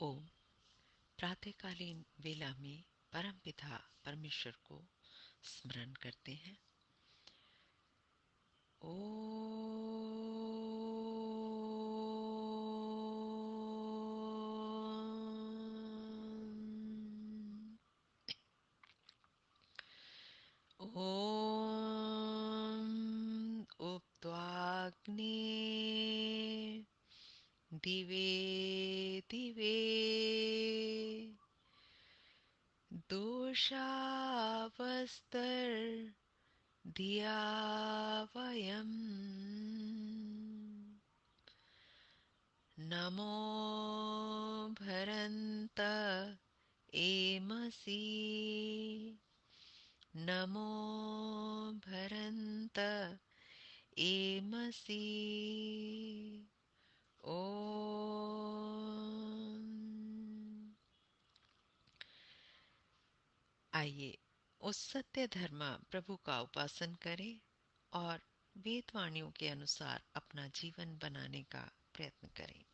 ओम। प्रातःकालीन वेला में परमपिता परमेश्वर को स्मरण करते हैं। ओम। ओम उक्त्वाग्ने दिवे दिवे दोषावस्तर् वयम् नमो भरन्त एमसि नमो भरन्त एमसि। ओम। आइए उस सत्य धर्म प्रभु का उपासन करें और वेदवाणियों के अनुसार अपना जीवन बनाने का प्रयत्न करें।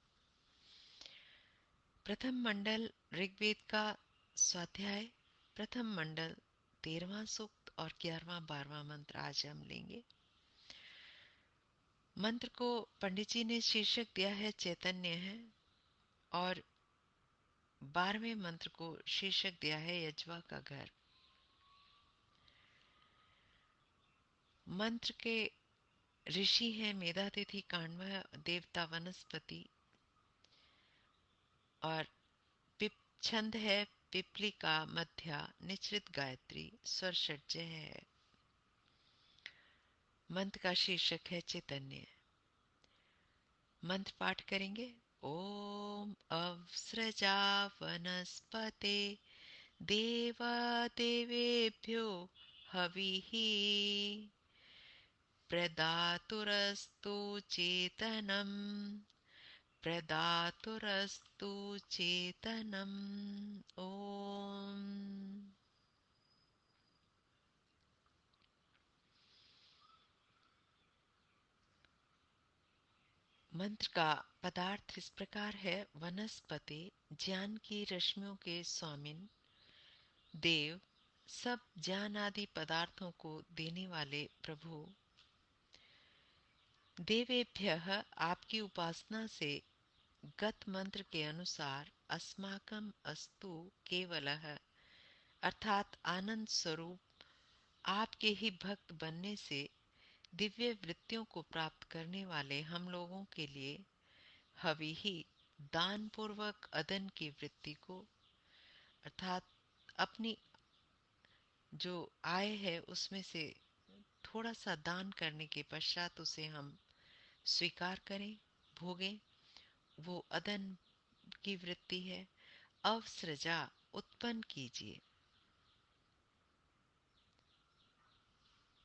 प्रथम मंडल ऋग्वेद का स्वाध्याय प्रथम मंडल 13वां सूक्त और 11वां 12वां मंत्र आज हम लेंगे। मंत्र को पंडित जी ने शीर्षक दिया है चैतन्य है और 12वें मंत्र को शीर्षक दिया है यज्वा का घर। मंत्र के ऋषि हैं मेधातिथि काण्व, देवता वनस्पति और छंद है पिपलिका, मध्या, निचृत गायत्री, स्वर षड्जय है। मंत्र का शीर्षक है चैतन्य। मंत्र पाठ करेंगे। ओम अवसृजा वनस्पते देवा देवेभ्यो हविः प्रदातुरस्तु चेतनम् प्रदातुरस्तु चेतनम्। ओम। मंत्र का पदार्थ इस प्रकार है। वनस्पति ज्ञान की रश्मियों के स्वामिन, देव सब ज्ञान आदि पदार्थों को देने वाले प्रभु, देवेभ्यः आपकी उपासना से गत मंत्र के अनुसार अस्माकं अस्तु केवलः अर्थात आनंद स्वरूप आपके ही भक्त बनने से दिव्य वृत्तियों को प्राप्त करने वाले हम लोगों के लिए हवि ही दान पूर्वक अदन की वृत्ति को अर्थात अपनी जो आय है उसमें से थोड़ा सा दान करने के पश्चात उसे हम स्वीकार करें, भोगें। वो अदन की वृत्ति है। अवसृजा उत्पन्न कीजिए।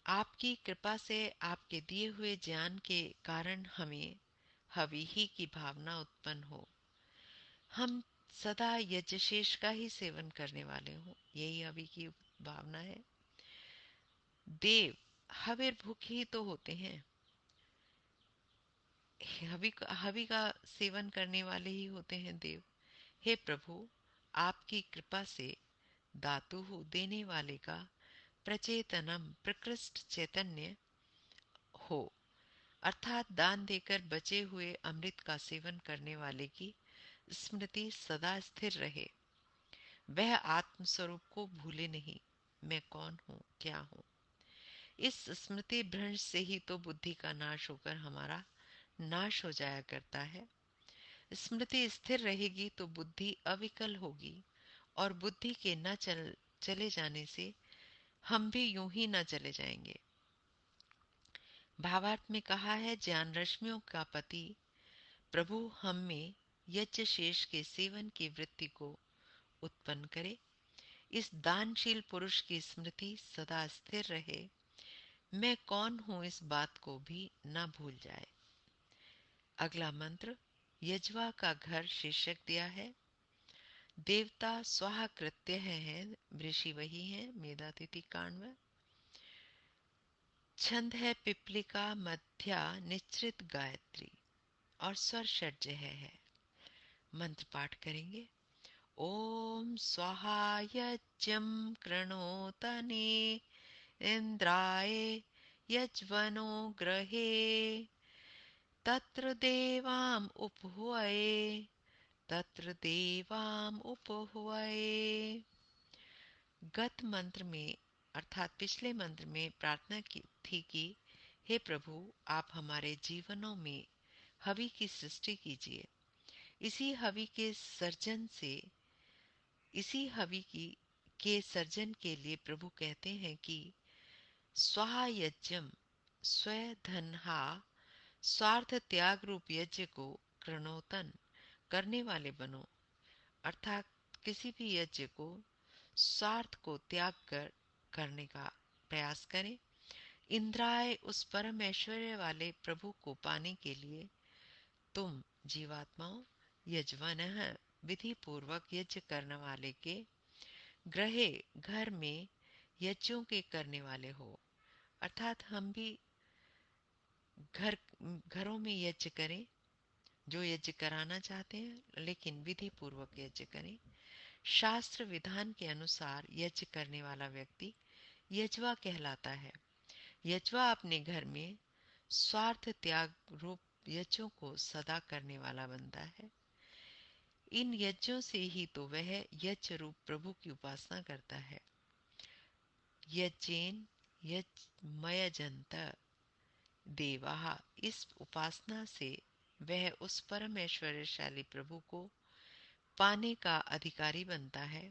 आपकी कृपा से आपके दिए हुए ज्ञान के कारण हमें हवि ही की भावना उत्पन्न हो। हम सदा यज्ञशेष का ही सेवन करने वाले हों, यही हवि की भावना है। देव हविर्भुक ही तो होते हैं, हवि का सेवन करने वाले ही होते हैं देव। हे प्रभु, आपकी कृपा से दातु देने वाले का प्रचेतनम प्रकृष्ट चैतन्य हो, अर्थात दान देकर बचे हुए अमृत का सेवन करने वाले की स्मृति सदा स्थिर रहे। वह आत्म स्वरूप को भूले नहीं, मैं कौन हूँ, क्या हूँ। इस स्मृति भ्रंश से ही तो बुद्धि का नाश होकर हमारा नाश हो जाया करता है। स्मृति स्थिर रहेगी तो बुद्धि अविकल होगी और बुद्धि के न चले जाने से हम भी यूं ही न चले जाएंगे। भावार्थ में कहा है, ज्ञान रश्मियों का पति प्रभु हम में यज्ञ शेष के सेवन की वृत्ति को उत्पन्न करे। इस दानशील पुरुष की स्मृति सदा स्थिर रहे, मैं कौन हूं इस बात को भी न भूल जाए। अगला मंत्र यज्वा का घर शीर्षक दिया है। देवता स्वाहा कृत्य है, ऋषि वही है, मेधातिथि काण्व। छंद है पिपलिका, मध्या, निचृत गायत्री और स्वर षड्जय है। मंत्र पाठ करेंगे। ओम स्वाहा यज्ञं कृणोतने इंद्राय यज्वनो ग्रहे तत्र देवाम उपहुये तत्र देवाम उपहुये। गत मंत्र में अर्थात पिछले मंत्र में प्रार्थना की थी कि हे प्रभु, आप हमारे जीवनों में हवि की सृष्टि कीजिए। इसी हवि के सर्जन से इसी हवि की के सर्जन के लिए प्रभु कहते हैं कि स्वाहा यज्ञम स्वय धनहा स्वार्थ त्याग रूप यज्ञ को कृणोतन करने वाले बनो। अर्थात किसी भी यज्ञ को स्वार्थ को त्याग कर करने का प्रयास करें। इंद्राय उस परम ऐश्वर्य वाले प्रभु को पाने के लिए तुम जीवात्माओं यजमानः विधि पूर्वक यज्ञ करने वाले के ग्रहे घर में यज्ञों के करने वाले हो। अर्थात हम भी घरों में यज्ञ करें, जो यज्ञ कराना चाहते हैं, लेकिन विधि पूर्वक यज्ञ करें। शास्त्र विधान के अनुसार यज्ञ करने वाला व्यक्ति यज्वा कहलाता है। यज्वा अपने घर में स्वार्थ त्याग रूप यज्ञों को सदा करने वाला बनता है। इन यज्ञों से ही तो वह यज्ञ रूप प्रभु की उपासना करता है। यज्ञेन यज्ञमयजन्त देवाः, इस उपासना से वह उस परम ऐश्वर्यशाली प्रभु को पाने का अधिकारी बनता है।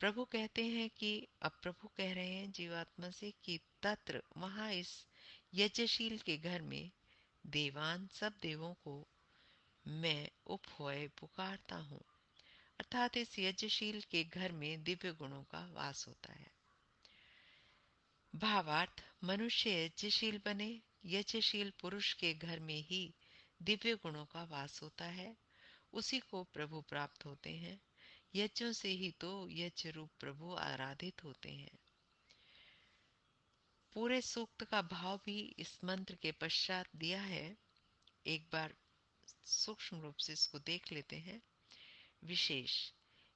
प्रभु कहते हैं कि अब प्रभु कह रहे हैं जीवात्मा से कि तत्र वहाँ इस यज्ञशील के घर में देवान सब देवों को मैं उपहोय पुकारता हूँ। अर्थात इस यज्ञशील के घर में दिव्य गुणों का वास होता है। भावार्थ, मनुष्य यज्ञशील बने। यज्ञशील पुरुष के घर में ही दिव्य गुणों का वास होता है। उसी को प्रभु प्राप्त होते हैं। यज्ञों से ही तो यज्ञ रूप प्रभु आराधित होते हैं। पूरे सूक्त का भाव भी इस मंत्र के पश्चात दिया है। एक बार सूक्ष्म रूप से इसको देख लेते हैं। विशेष,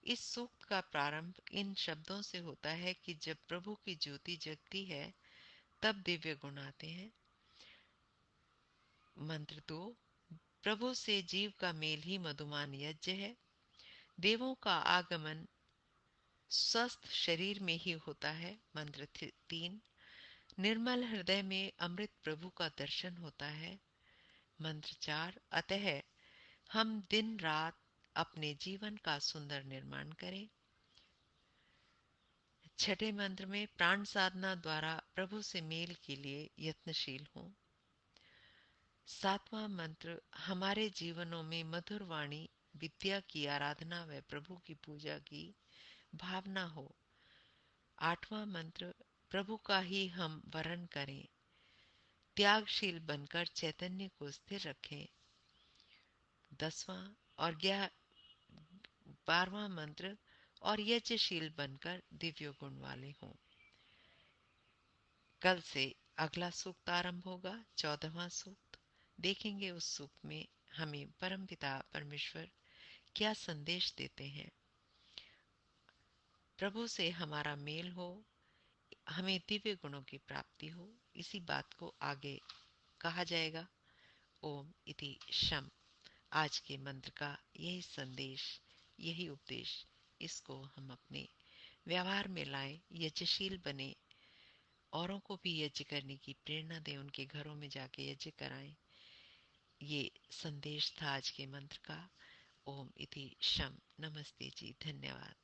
इस सूक्त का प्रारंभ इन शब्दों से होता है कि जब प्रभु की ज्योति जगती है तब दिव्य गुण आते हैं। मंत्र 2, प्रभु से जीव का मेल ही मधुमान यज्ञ है। देवों का आगमन स्वस्थ शरीर में ही होता है। मंत्र 3, निर्मल हृदय में अमृत प्रभु का दर्शन होता है। मंत्र 4, अतः हम दिन रात अपने जीवन का सुंदर निर्माण करें। छठे मंत्र में प्राण साधना द्वारा प्रभु से मेल के लिए यत्नशील हों। सातवां मंत्र, हमारे जीवनों में मधुर वाणी विद्या की आराधना व प्रभु की पूजा की भावना हो। आठवां मंत्र, प्रभु का ही हम वरण करें, त्यागशील बनकर चैतन्य को स्थिर रखें। 10वां और 12वां मंत्र, और यज्ञशील बनकर दिव्य गुण वाले हों। कल से अगला सूक्त आरंभ होगा, 14वां सूक्त। देखेंगे उस सूक्त में हमें परमपिता परमेश्वर क्या संदेश देते हैं। प्रभु से हमारा मेल हो, हमें दिव्य गुणों की प्राप्ति हो, इसी बात को आगे कहा जाएगा। ओम इति शम। आज के मंत्र का यही संदेश, यही उपदेश, इसको हम अपने व्यवहार में लाएं, यज्ञशील बने, औरों को भी यज्ञ करने की प्रेरणा दें, उनके घरों में जाके यज्ञ कराएं। ये संदेश था आज के मंत्र का। ओम इति शम। नमस्ते जी, धन्यवाद।